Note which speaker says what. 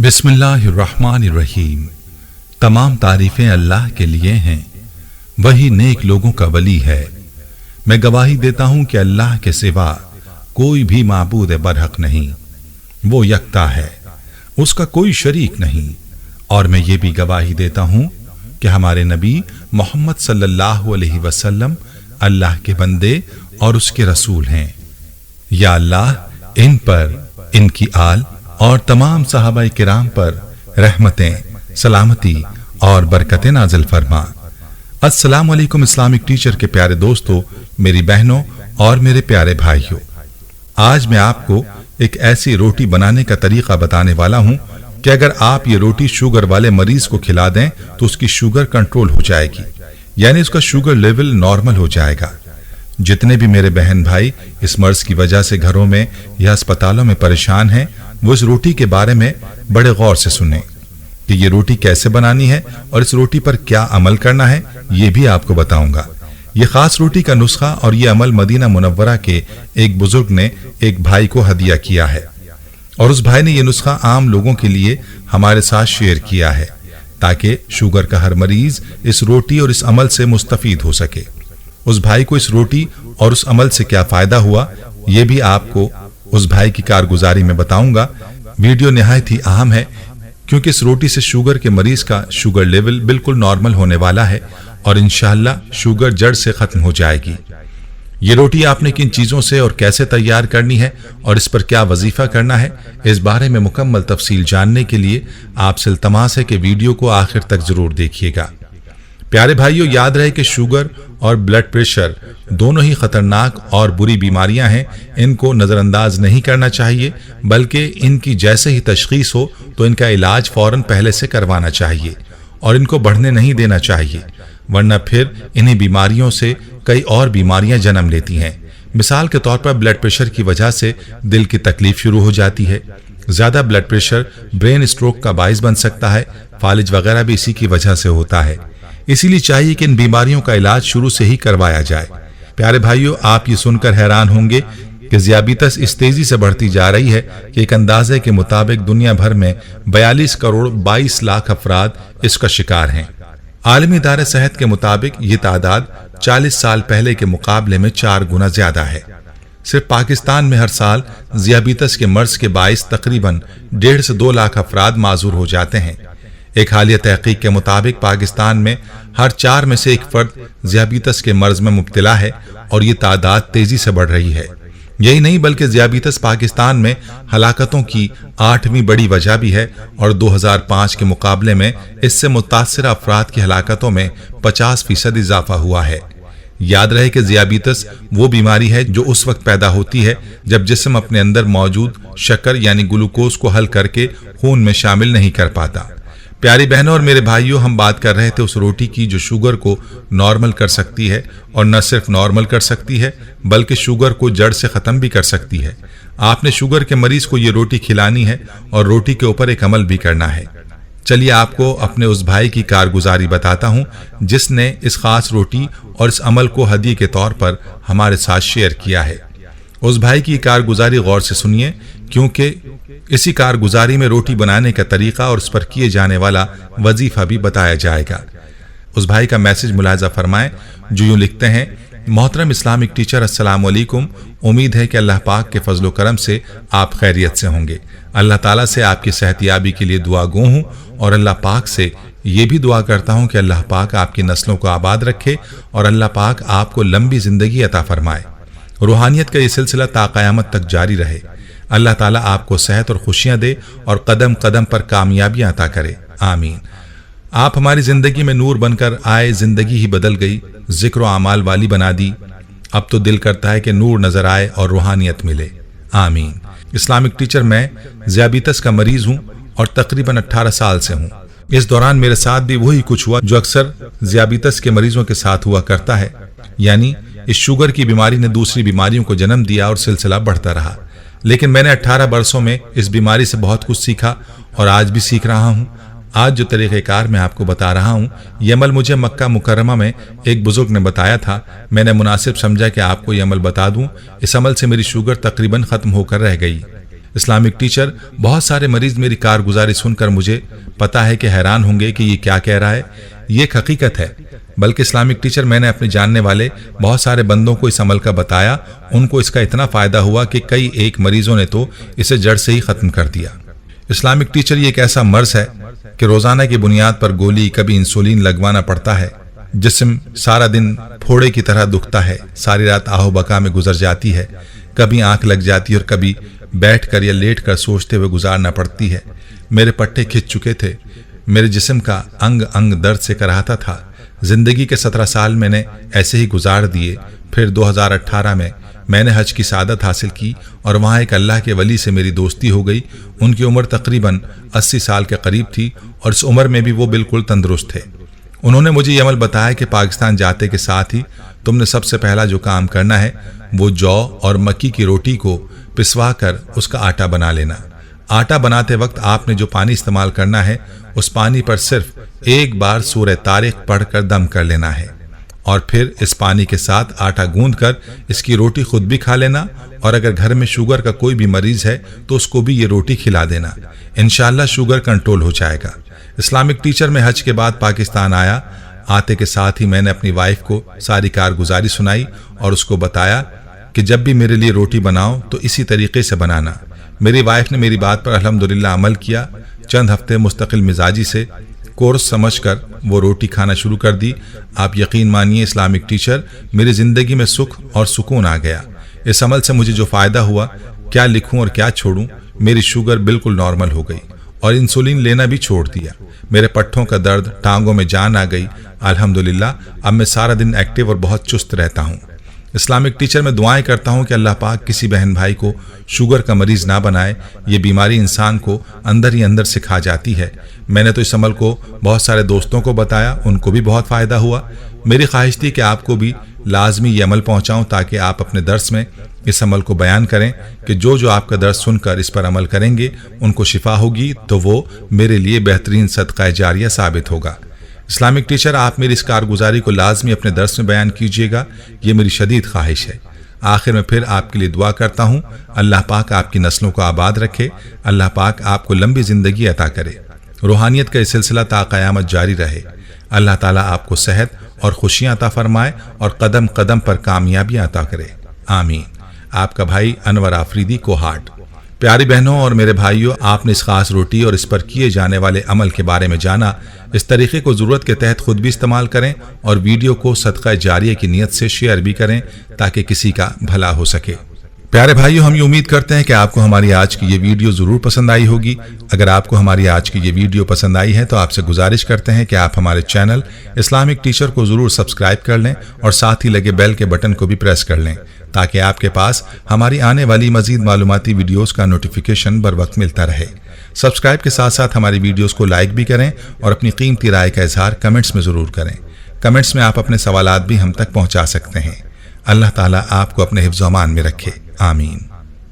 Speaker 1: बिस्मिल्लाहिर्रहमानिर्रहीम। तमाम तारीफें अल्लाह के लिए हैं, वही नेक लोगों का वली है। मैं गवाही देता हूं कि अल्लाह के सिवा कोई भी माबूद बरहक नहीं, वो यकता है, उसका कोई शरीक नहीं। और मैं ये भी गवाही देता हूं कि हमारे नबी मोहम्मद सल्लल्लाहु अलैहि वसल्लम अल्लाह के बंदे और उसके रसूल हैं। या अल्लाह इन पर, इनकी आल और तमाम सहाबा किराम पर रहमतें, सलामती और बरकतें नाज़िल फरमा। अस्सलामु अलैकुम इस्लामिक टीचर के प्यारे दोस्तों, मेरी बहनों और मेरे प्यारे भाइयों, आज मैं आपको एक ऐसी रोटी बनाने का तरीका बताने वाला हूं कि अगर आप ये रोटी शुगर वाले मरीज को खिला दें तो उसकी शुगर कंट्रोल हो जाएगी, यानी उसका शुगर लेवल नॉर्मल हो जाएगा। जितने भी मेरे बहन भाई इस मर्ज की वजह से घरों में या अस्पतालों में परेशान हैं, वो इस रोटी के बारे में बड़े गौर से सुने कि ये रोटी कैसे बनानी है और इस रोटी पर क्या अमल करना है, ये भी आपको बताऊंगा। ये खास रोटी का नुस्खा और ये अमल मदीना मुनव्वरा के एक बुजुर्ग ने एक भाई को हदिया किया है और उस भाई ने ये नुस्खा आम लोगों के लिए हमारे साथ शेयर किया है ताकि शुगर का हर मरीज इस रोटी और इस अमल से मुस्तफीद हो सके। उस भाई को इस रोटी और उस अमल से क्या फायदा हुआ, ये भी आपको उस भाई की कारगुजारी में बताऊंगा। वीडियो निहायत ही अहम है क्योंकि इस रोटी से शुगर के मरीज का शुगर लेवल बिल्कुल नॉर्मल होने वाला है और इंशाअल्लाह शुगर जड़ से खत्म हो जाएगी। ये रोटी आपने किन चीजों से और कैसे तैयार करनी है और इस पर क्या वजीफा करना है, इस बारे में मुकम्मल तफसील जानने के लिए आपसे इल्तमास है कि वीडियो को आखिर तक जरूर देखिएगा। प्यारे भाइयों, याद रहे कि शुगर और ब्लड प्रेशर दोनों ही खतरनाक और बुरी बीमारियां हैं। इनको नज़रअंदाज नहीं करना चाहिए, बल्कि इनकी जैसे ही तशखीस हो तो इनका इलाज फौरन पहले से करवाना चाहिए और इनको बढ़ने नहीं देना चाहिए, वरना फिर इन्हीं बीमारियों से कई और बीमारियां जन्म लेती हैं। मिसाल के तौर पर ब्लड प्रेशर की वजह से दिल की तकलीफ शुरू हो जाती है। ज्यादा ब्लड प्रेशर ब्रेन स्ट्रोक का बाइस बन सकता है। फालिज वगैरह भी इसी की वजह से होता है। इसीलिए चाहिए कि इन बीमारियों का इलाज शुरू से ही करवाया जाए। प्यारे भाइयों, आप ये सुनकर हैरान होंगे कि ज़ियाबितस इस तेजी से बढ़ती जा रही है कि एक अंदाजे के मुताबिक दुनिया भर में 42 करोड़ 22 लाख अफराद इसका शिकार हैं। आलमी इदारे सेहत के मुताबिक ये तादाद 40 साल पहले के मुकाबले में 4 गुना ज्यादा है। सिर्फ पाकिस्तान में हर साल ज़ियाबितस के मर्ज के बाइस तकरीबन 1.5 से 2 लाख अफराद माजूर हो जाते हैं। एक हालिया तहकीक के मुताबिक पाकिस्तान में हर 4 में से एक फर्द ज़ियाबितस के मर्ज में मुब्तला है और ये तादाद तेजी से बढ़ रही है। यही नहीं बल्कि ज़ियाबितस पाकिस्तान में हलाकतों की 8वीं बड़ी वजह भी है और 2005 के मुकाबले में इससे मुतासरा अफराद की हलाकतों में 50% इजाफा हुआ है। याद रहे कि ज़ियाबितस वो बीमारी है जो उस वक्त पैदा होती है जब जिस्म अपने अंदर मौजूद शक्कर यानी ग्लूकोज को हल करके खून में शामिल नहीं कर पाता। प्यारी बहनों और मेरे भाइयों, हम बात कर रहे थे उस रोटी की जो शुगर को नॉर्मल कर सकती है और न सिर्फ नॉर्मल कर सकती है बल्कि शुगर को जड़ से ख़त्म भी कर सकती है। आपने शुगर के मरीज को ये रोटी खिलानी है और रोटी के ऊपर एक अमल भी करना है। चलिए आपको अपने उस भाई की कारगुजारी बताता हूँ जिसने इस खास रोटी और इस अमल को हदिये के तौर पर हमारे साथ शेयर किया है। उस भाई की कारगुजारी गौर से सुनिए क्योंकि इसी कारगुजारी में रोटी बनाने का तरीका और उस पर किए जाने वाला वजीफा भी बताया जाएगा। उस भाई का मैसेज मुलाजा फरमाएं जो यूं लिखते हैं, मोहतरम इस्लामिक टीचर, अस्सलाम वालेकुम। उम्मीद है कि अल्लाह पाक के फजलो करम से आप खैरियत से होंगे। अल्लाह ताला से आपकी सेहतियाबी के लिए दुआ गो हूँ और अल्लाह पाक से ये भी दुआ करता हूँ कि अल्लाह पाक आपकी नस्लों को आबाद रखे और अल्लाह पाक आपको लंबी जिंदगी अता फरमाए। रूहानियत का ये सिलसिला ता क़यामत तक जारी रहे। अल्लाह ताला आपको सेहत और खुशियां दे और कदम कदम पर कामयाबियां अता करे, आमीन। आप हमारी जिंदगी में नूर बनकर आए, जिंदगी ही बदल गई, जिक्र आमाल वाली बना दी। अब तो दिल करता है कि नूर नजर आए और रूहानियत मिले, आमीन। इस्लामिक टीचर, मैं ज़ियाबितस का मरीज हूँ और तकरीबन 18 साल से हूँ। इस दौरान मेरे साथ भी वही कुछ हुआ जो अक्सर ज़ियाबितस के मरीजों के साथ हुआ करता है, यानी इस शुगर की बीमारी ने दूसरी बीमारियों को जन्म दिया और सिलसिला बढ़ता रहा। लेकिन मैंने 18 बरसों में इस बीमारी से बहुत कुछ सीखा और आज भी सीख रहा हूँ। आज जो तरीक़ेकार मैं आपको बता रहा हूँ, ये अमल मुझे मक्का मुकर्रमा में एक बुजुर्ग ने बताया था। मैंने मुनासिब समझा कि आपको ये अमल बता दूं। इस अमल से मेरी शुगर तकरीबन ख़त्म होकर रह गई। इस्लामिक टीचर, बहुत सारे मरीज मेरी कारगुजारी सुनकर मुझे पता है कि हैरान होंगे कि ये क्या कह रहा है। ये एक हकीकत है। बल्कि इस्लामिक टीचर, मैंने अपने जानने वाले बहुत सारे बंदों को इस अमल का बताया। उनको इसका इतना फायदा हुआ कि कई एक मरीजों ने तो इसे जड़ से ही खत्म कर दिया। इस्लामिक टीचर, ये एक ऐसा मर्ज है कि रोजाना की बुनियाद पर गोली, कभी इंसुलिन लगवाना पड़ता है। जिस्म सारा दिन फोड़े की तरह दुखता है, सारी रात आहो बका में गुजर जाती है, कभी आंख लग जाती है और कभी बैठकर या लेटकर सोचते हुए गुजारना पड़ती है। मेरे पट्टे खिंच चुके थे, मेरे जिस्म का अंग अंग दर्द से कराहता था। जिंदगी के 17 साल मैंने ऐसे ही गुजार दिए। फिर 2018 में मैंने हज की सादत हासिल की और वहाँ एक अल्लाह के वली से मेरी दोस्ती हो गई। उनकी उम्र तकरीबन 80 साल के करीब थी और इस उम्र में भी वो बिल्कुल तंदुरुस्त थे। उन्होंने मुझे ये अमल बताया कि पाकिस्तान जाते के साथ ही तुमने सबसे पहला जो काम करना है वो जौ और मक्की की रोटी को पिसवा कर उसका आटा बना लेना। आटा बनाते वक्त आपने जो पानी इस्तेमाल करना है उस पानी पर सिर्फ एक बार सूरह तारिक पढ़कर दम कर लेना है और फिर इस पानी के साथ आटा गूंद कर इसकी रोटी खुद भी खा लेना और अगर घर में शुगर का कोई भी मरीज है तो उसको भी ये रोटी खिला देना। इंशाअल्लाह शुगर कंट्रोल हो जाएगा। इस्लामिक टीचर, में हज के बाद पाकिस्तान आया। आते के साथ ही मैंने अपनी वाइफ को सारी कारगुजारी सुनाई और उसको बताया कि जब भी मेरे लिए रोटी बनाओ तो इसी तरीके से बनाना। मेरी वाइफ ने मेरी बात पर अल्हम्दुलिल्लाह अमल किया। चंद हफ्ते मुस्तकिल मिजाजी से कोर्स समझकर वो रोटी खाना शुरू कर दी। आप यकीन मानिए इस्लामिक टीचर, मेरी जिंदगी में सुख और सुकून आ गया। इस अमल से मुझे जो फायदा हुआ, क्या लिखूं और क्या छोड़ूं। मेरी शुगर बिल्कुल नॉर्मल हो गई और इंसुलिन लेना भी छोड़ दिया। मेरे पट्ठों का दर्द, टांगों में जान आ गई। अल्हम्दुलिल्लाह अब मैं सारा दिन एक्टिव और बहुत चुस्त रहता हूँ। इस्लामिक टीचर, मैं दुआएं करता हूँ कि अल्लाह पाक किसी बहन भाई को शुगर का मरीज ना बनाए। ये बीमारी इंसान को अंदर ही अंदर से खा जाती है। मैंने तो इस अमल को बहुत सारे दोस्तों को बताया, उनको भी बहुत फ़ायदा हुआ। मेरी ख्वाहिश थी कि आपको भी लाजमी ये अमल पहुँचाऊँ ताकि आप अपने दर्स में इस अमल को बयान करें कि जो जो आपका दर्स सुनकर इस पर अमल करेंगे उनको शिफा होगी तो वो मेरे लिए बेहतरीन सदका जारिया साबित होगा। इस्लामिक टीचर, आप मेरी इस कारगुजारी को लाजमी अपने दर्स में बयान कीजिएगा, ये मेरी शदीद ख्वाहिश है। आखिर में फिर आपके लिए दुआ करता हूँ, अल्लाह पाक आपकी नस्लों को आबाद रखे, अल्लाह पाक आपको लंबी ज़िंदगी अता करे, रूहानियत का ये सिलसिला ता क़यामत जारी रहे। अल्लाह ताला आपको सेहत और खुशियाँ अता फरमाए और कदम कदम पर कामयाबियाँ अता करे। आमीन। आपका भाई अनवर आफरीदी, कोहाट। प्यारी बहनों और मेरे भाइयों, आपने इस खास रोटी और इस पर किए जाने वाले अमल के बारे में जाना। इस तरीके को ज़रूरत के तहत खुद भी इस्तेमाल करें और वीडियो को सदका जारिया की नीयत से शेयर भी करें ताकि किसी का भला हो सके। प्यारे भाइयों, हम ये उम्मीद करते हैं कि आपको हमारी आज की ये वीडियो ज़रूर पसंद आई होगी। अगर आपको हमारी आज की ये वीडियो पसंद आई है तो आपसे गुजारिश करते हैं कि आप हमारे चैनल इस्लामिक टीचर को ज़रूर सब्सक्राइब कर लें और साथ ही लगे बेल के बटन को भी प्रेस कर लें ताकि आपके पास हमारी आने वाली मज़ीद मालूमाती वीडियोज़ का नोटिफिकेशन बर वक्त मिलता रहे। सब्सक्राइब के साथ साथ हमारी वीडियोज़ को लाइक भी करें और अपनी कीमती राय का इजहार कमेंट्स में ज़रूर करें। कमेंट्स में आप अपने सवालात भी हम तक पहुँचा सकते हैं। अल्लाह ताला आपको अपने हिफ्ज़-ओ-अमान में रखे। आमीन।